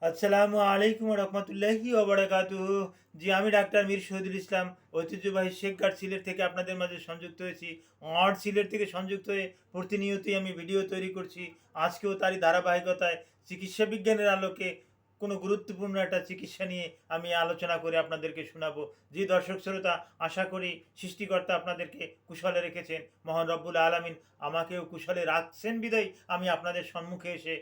আসসালামু আলাইকুম রহমতুল্লাহি ওবারাকাতুহু। জি, আমি ডাক্তার মীর শহীদুল ইসলাম, ঐতিহ্যবাহী শেখ গার্ড সিলেট থেকে আপনাদের মাঝে সংযুক্ত হয়েছি। সিলেট থেকে সংযুক্ত হয়ে প্রতিনিয়তই আমি ভিডিও তৈরি করছি। আজকেও তারই ধারাবাহিকতায় চিকিৎসা বিজ্ঞানের আলোকে কোনো গুরুত্বপূর্ণ একটা চিকিৎসা নিয়ে আমি আলোচনা করে আপনাদেরকে শোনাবো। জি দর্শক শ্রোতা, আশা করি সৃষ্টিকর্তা আপনাদেরকে কুশলে রেখেছেন। মহান রব্বুল আলামিন আমাকেও কুশলে রাখছেন বিদায় আমি আপনাদের সম্মুখে এসে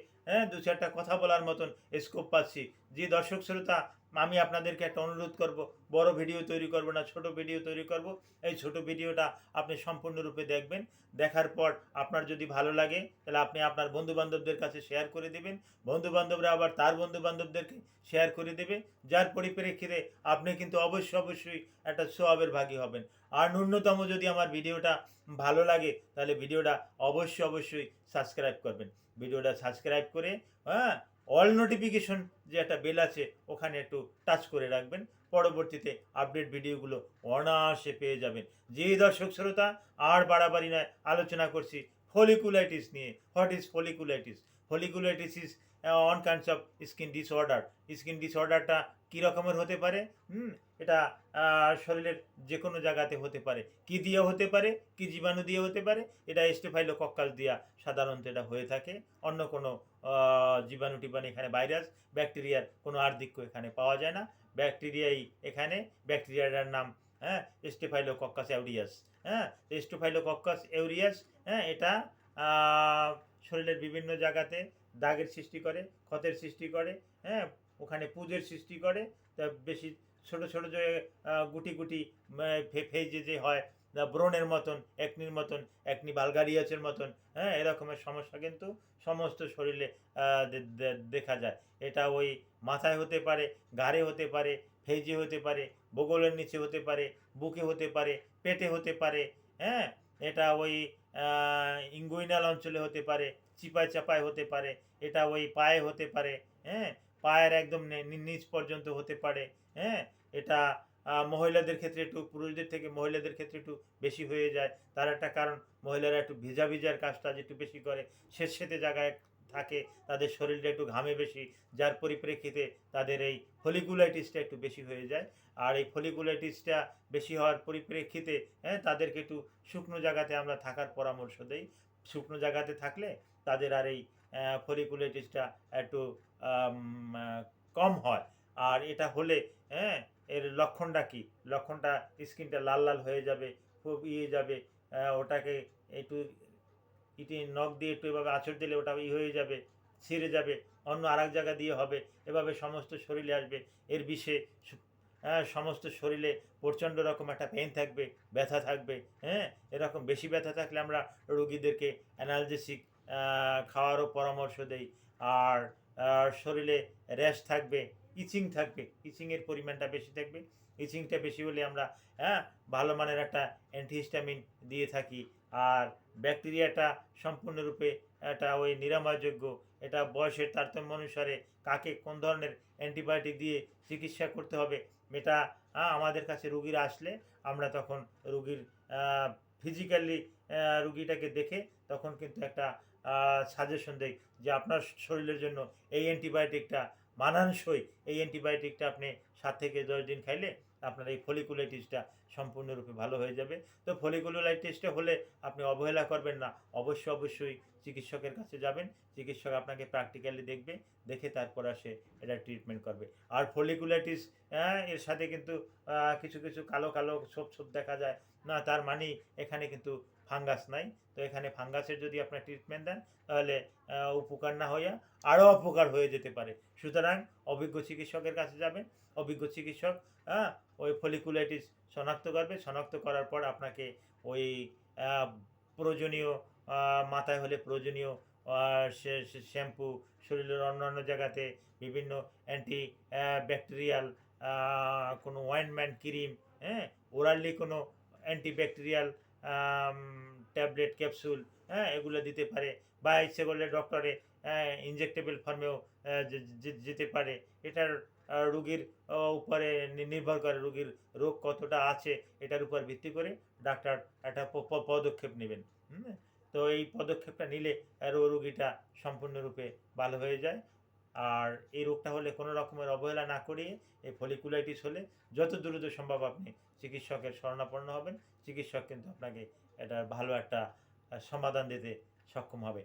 দু চারটা কথা বলার মতন স্কোপ পাচ্ছি। যে দর্শক শ্রোতা, আমি আপনাদেরকে একটা অনুরোধ করব, বড় ভিডিও তৈরি করব না, ছোট ভিডিও তৈরি করব। এই ছোট ভিডিওটা আপনি সম্পূর্ণরূপে দেখবেন। দেখার পর আপনার যদি ভালো লাগে তাহলে আপনি আপনার বন্ধুবান্ধবদের কাছে শেয়ার করে দেবেন। বন্ধুবান্ধবরা আবার তার বন্ধুবান্ধবদেরকে শেয়ার করে দেবে, যার পরিপ্রেক্ষিতে আপনি কিন্তু অবশ্যই একটা সোয়াবের ভাগী হবেন। আর ন্যূনতম যদি আমার ভিডিওটা ভালো লাগে তাহলে ভিডিওটা অবশ্যই সাবস্ক্রাইব করবেন। ভিডিওটা সাবস্ক্রাইব করে হ্যাঁ অল নোটিফিকেশন যে একটা বেল আছে ওখানে একটু টাচ করে রাখবেন। পরবর্তীতে আপডেট ভিডিওগুলো অনায়াসে পেয়ে যাবেন। যে দর্শক শ্রোতা, আর বাড়াবাড়ি নয়, আলোচনা করছি ফলিকুলাইটিস নিয়ে। What is folliculitis? Folliculitis is on kinds of skin disorder. Skin ডিসঅর্ডারটা কী রকমের হতে পারে? এটা শরীরের যে কোনো জায়গাতে হতে পারে। কি দিয়ে হতে পারে? কি জীবাণু দিয়ে হতে পারে? এটা স্টেফাইলোকক্কাস দিয়া সাধারণত এটা হয়ে থাকে। অন্য কোনো জীবাণু টিবাণু এখানে, ভাইরাস ব্যাকটেরিয়ার কোনো আর্ধিক্য এখানে পাওয়া যায় না। ব্যাকটেরিয়াই এখানে, ব্যাকটেরিয়াটার নাম স্টেফাইলোকক্কাস অ্যাউরিয়াস। স্টেফাইলোকক্কাস অ্যাউরিয়াস, এটা শরীরের বিভিন্ন জায়গাতে দাগের সৃষ্টি করে, ক্ষতের সৃষ্টি করে, ওখানে পুজের সৃষ্টি করে। তা বেশি ছোট ছোট যে গুটি গুটি ফেজে যে হয়, ব্রণের মতন, একনির মতন, একনি বালগারিয়াসের মতন, এরকমের সমস্যা কিন্তু সমস্ত শরীরে দেখা যায়। এটা ওই মাথায় হতে পারে, ঘাড়ে হতে পারে, ফেজে হতে পারে, বগলের নিচে হতে পারে, বুকে হতে পারে, পেটে হতে পারে। হ্যাঁ এটা ওই ইঙ্গুইনাল অঞ্চলে হতে পারে, চিপায় চাপায় হতে পারে, এটা ওই পায়ে হতে পারে। হ্যাঁ পায়ের একদম নিচ পর্যন্ত হতে পারে। এটা মহিলাদের ক্ষেত্রে একটু, পুরুষদের থেকে মহিলাদের ক্ষেত্রে একটু বেশি হয়ে যায়। তার একটা কারণ, মহিলারা একটু ভিজার কাজটা একটু বেশি করে, স্যাঁতসেঁতে জায়গায় থাকে, তাদের শরীরটা একটু ঘামে বেশি, যার পরিপ্রেক্ষিতে তাদের এই ফলিকুলাইটিসটা একটু বেশি হয়ে যায়। আর এই ফলিকুলাইটিসটা বেশি হওয়ার পরিপ্রেক্ষিতে তাদেরকে একটু শুকনো জায়গাতে আমরা থাকার পরামর্শ দেই। শুকনো জায়গাতে থাকলে তাদের আর এই ফলিকুলাইটিসটা একটু আম, আহ, কম হয়। আর এটা হলে এর লক্ষণটা কি? লক্ষণটা স্কিনটা লাল লাল হয়ে যাবে, খুব যাবে, ওটাকে একটু ইটি নখ দিয়ে একটু এভাবে আঁচড় দিলে ওটা হয়ে যাবে, ছিঁড়ে যাবে, অন্য আর এক জায়গা দিয়ে হবে, এভাবে সমস্ত শরীরে আসবে। এর বিষে সমস্ত শরীরে প্রচণ্ড রকম একটা পেন থাকবে, ব্যথা থাকবে। এরকম বেশি ব্যথা থাকলে আমরা রুগীদেরকে অ্যানালজেসিক খাওয়ারও পরামর্শ দেই। আর শরীরে র্যাশ থাকবে, ইচিং থাকবে, ইচিংয়ের পরিমাণটা বেশি থাকবে। ইচিংটা বেশি হলে আমরা ভালো মানের একটা অ্যান্টিহিস্টামিন দিয়ে থাকি। আর ব্যাকটেরিয়াটা সম্পূর্ণরূপে এটা ওই নিরাময়যোগ্য। এটা বয়সের তারতম্য অনুসারে কাকে কোন ধরনের অ্যান্টিবায়োটিক দিয়ে চিকিৎসা করতে হবে, এটা আমাদের কাছে রুগীরা আসলে আমরা তখন রুগীর ফিজিক্যালি রুগীটাকে দেখে তখন কিন্তু একটা সাজেশন দেই যে আপনার শরীরের জন্য এই অ্যান্টিবায়োটিকটা মানানসই। এই অ্যান্টিবায়োটিকটা আপনি 7 থেকে 10 দিন খাইলে আপনার এই ফলিকুলাইটিসটা সম্পূর্ণরূপে ভালো হয়ে যাবে। তো ফলিকুলাইটিসটা হলে আপনি অবহেলা করবেন না, অবশ্যই চিকিৎসকের কাছে যাবেন। চিকিৎসক আপনাকে প্র্যাকটিক্যালি দেখবে, দেখে তারপর আসে এটা ট্রিটমেন্ট করবে। আর ফলিকুলাইটিস এর সাথে কিন্তু কিছু কিছু কালো কালো ছোপ দেখা যায় না, তার মানেই এখানে কিন্তু ফাঙ্গাস নাই। তো এখানে ফাঙ্গাসের যদি আপনার ট্রিটমেন্ট দেন তাহলে উপকার না হইয়া আরও অপকার হয়ে যেতে পারে। সুতরাং অভিজ্ঞ চিকিৎসকের কাছে যাবেন। অভিজ্ঞ চিকিৎসক ওই ফলিকুলাইটিস শনাক্ত করবে। শনাক্ত করার পর আপনাকে ওই প্রয়োজনীয়, মাথায় হলে প্রয়োজনীয় শ্যাম্পু, শরীরের অন্যান্য জায়গাতে বিভিন্ন অ্যান্টি ব্যাকটেরিয়াল কোনো অয়েন্টমেন্ট, ক্রিম, ওরালি কোনো অ্যান্টিব্যাকটেরিয়াল ট্যাবলেট, ক্যাপসুল, এগুলো দিতে পারে। বা ইচ্ছে করলে ডক্টরে ইনজেক্টেবল ফর্মেও যেতে পারে। এটার রুগীর উপরে নির্ভর করে, রুগীর রোগ কতটা আছে এটার উপর ভিত্তি করে ডাক্তার একটা পদক্ষেপ নেবেন। তো এই পদক্ষেপটা নিলে রোগীটা সম্পূর্ণরূপে ভালো হয়ে যায়। আর এই রোগটা হলে কোনো রকমের অবহেলা না করিয়ে এই ফলিকুলাইটিস হলে যত দ্রুত সম্ভব আপনি চিকিৎসকের শরণাপন্ন হবেন। চিকিৎসক কিন্তু আপনাকে এটার ভালো একটা সমাধান দিতে সক্ষম হবে।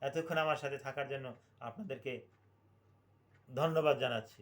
এতক্ষণ আমার সাথে থাকার জন্য আপনাদেরকে ধন্যবাদ জানাচ্ছি।